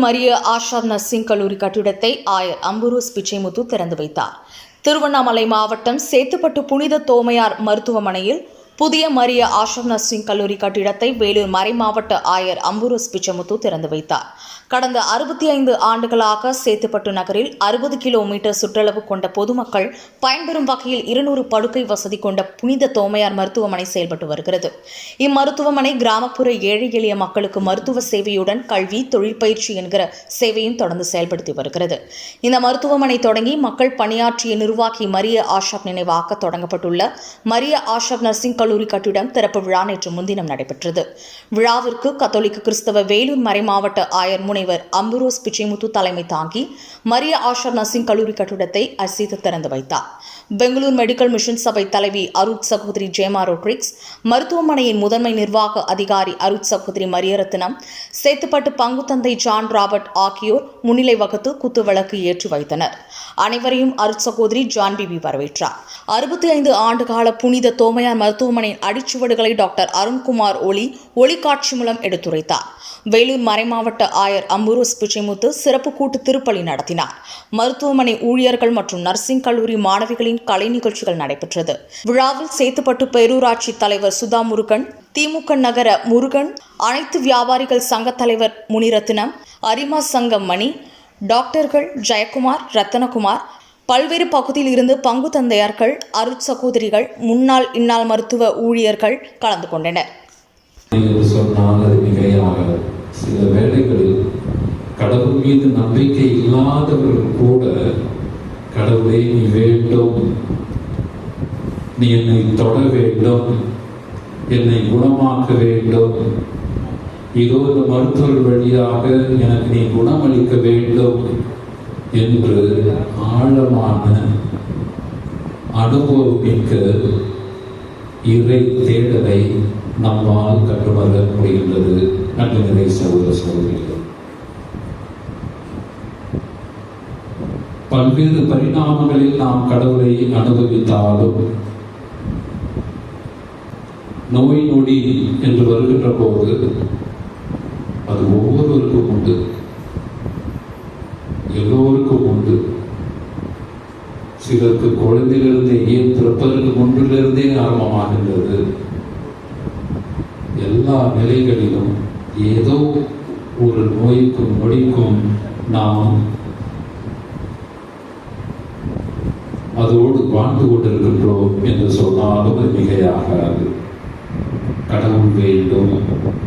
Maria Asha nursing கல்லூரி கட்டிடத்தை ஆயர் அம்புரோஸ் பிச்சைமுத்து திறந்து வைத்தார். திருவண்ணாமலை மாவட்டம் சேத்துப்பட்டு புனித தோமையார் மருத்துவமனையில் புதிய மரிய ஆஷா நர்சிங் கல்லூரி கட்டிடத்தை வேலூர் மறைமாவட்ட ஆயர் அம்புரோஸ் பிச்சைமுத்து திறந்து வைத்தார். கடந்த 65 ஆண்டுகளாக சேத்துப்பட்டு நகரில் 60 கிலோமீட்டர் சுற்றளவு கொண்ட பொதுமக்கள் பயன்பெறும் வகையில் 200 படுக்கை வசதி கொண்ட புனித தோமையார் மருத்துவமனை செயல்பட்டு வருகிறது. இம்மருத்துவமனை கிராமப்புற ஏழை எளிய மக்களுக்கு மருத்துவ சேவையுடன் கல்வி, தொழில் பயிற்சி என்கிற சேவையும் தொடர்ந்து செயல்படுத்தி வருகிறது. இந்த மருத்துவமனை தொடங்கி மக்கள் பணியாற்றிய நிர்வாகி மரிய ஆஷாப் நினைவாக தொடங்கப்பட்டுள்ள மரிய ஆஷாப் நர்சிங் கல்லூரி கட்டிடம் திறப்பு விழா நேற்று முன்தினம் நடைபெற்றது. விழாவிற்கு கத்தோலிக்க கிறிஸ்தவ வேலூர் மறைமாவட்ட ஆயர் முனைவர் அம்புரோஸ் பிச்சைமுத்து தலைமை தாங்கி மரிய ஆஷா நர்சிங் கல்லூரி கட்டிடத்தை அசைத்து திறந்து வைத்தார். பெங்களூர் மெடிக்கல் மிஷன் சபை தலைவி அருட் சகோதரி ஜேமா ரோட்ரிக்ஸ், மருத்துவமனையின் முதன்மை நிர்வாக அதிகாரி அருட் சகோதரி மரியரத்னம், சேத்துப்பட்டு பங்கு தந்தை ஜான் ராபர்ட் ஆகியோர் முன்னிலை வகுத்து குத்துவிளக்கு ஏற்றி வைத்தனர். அனைவரையும் அருட் சகோதரி ஜான் பிபி வரவேற்றார். 65 ஆண்டுகால புனித தோமையார் மருத்துவமனையின் அடிச்சுவடுகளை டாக்டர் அருண்குமார் ஒளிக்காட்சி மூலம் எடுத்துரைத்தார். வேலூர் மறைமாவட்ட ஆயர் அம்புரோஸ் பிச்சைமுத்து சிறப்பு கூட்டு திருப்பலி நடத்தினார். மருத்துவமனை ஊழியர்கள் மற்றும் நர்சிங் கல்லூரி மாணவிகளின் கலை நிகழ்ச்சிகள் நடைபெற்றது. விழாவில் சேத்துப்பட்டு பேரூராட்சி தலைவர் சுதா முருகன், திமுக நகர முருகன், அனைத்து வியாபாரிகள் சங்க தலைவர் முனிரத்னம், அரிமா சங்கம் மணி, டாக்டர்கள் ஜெயக்குமார், ரத்தனகுமார், பல்வேறு பகுதியில் இருந்து பங்கு தந்தையர்கள், அருட் சகோதரிகள், முன்னாள் இந்நாள் மருத்துவ ஊழியர்கள் கலந்து கொண்டனர். சில வேளைகளில் கடவுள் மீது நம்பிக்கை இல்லாதவர்கள் கூட கடவுளே நீ வேண்டும், நீ என்னை தொட வேண்டும், என்னை குணமாக்க வேண்டும், இதோ இந்த மருத்துவர் வழியாக எனக்கு நீ குணமளிக்க வேண்டும் என்று ஆழமான அனுபவமிக்க இறை தேடலை நம்மால் கற்றுவர முடிகின்றது. நன்றி நிறை சகோதர சகோதரிகள், பல்வேறு பரிணாமங்களில் நாம் கடவுளை அனுபவித்தாலும் நோய் நொடி என்று வருகின்ற போது அது ஒவ்வொருவருக்கும் உண்டு, எல்லோருக்கும் உண்டு. சிலருக்கு குழந்தையிலிருந்தே, ஏன் பிறப்பதற்கு முன்பிலிருந்தே ஆரம்பமாகின்றது. எல்லா நிலைகளிலும் ஏதோ ஒரு நோய்க்கும் நொடிக்கும் நாம் அதோடு வாழ்ந்து கொண்டிருக்கின்றோம் என்று சொன்னாலும் மிகையாகாது. கடவுள் வேண்டும்,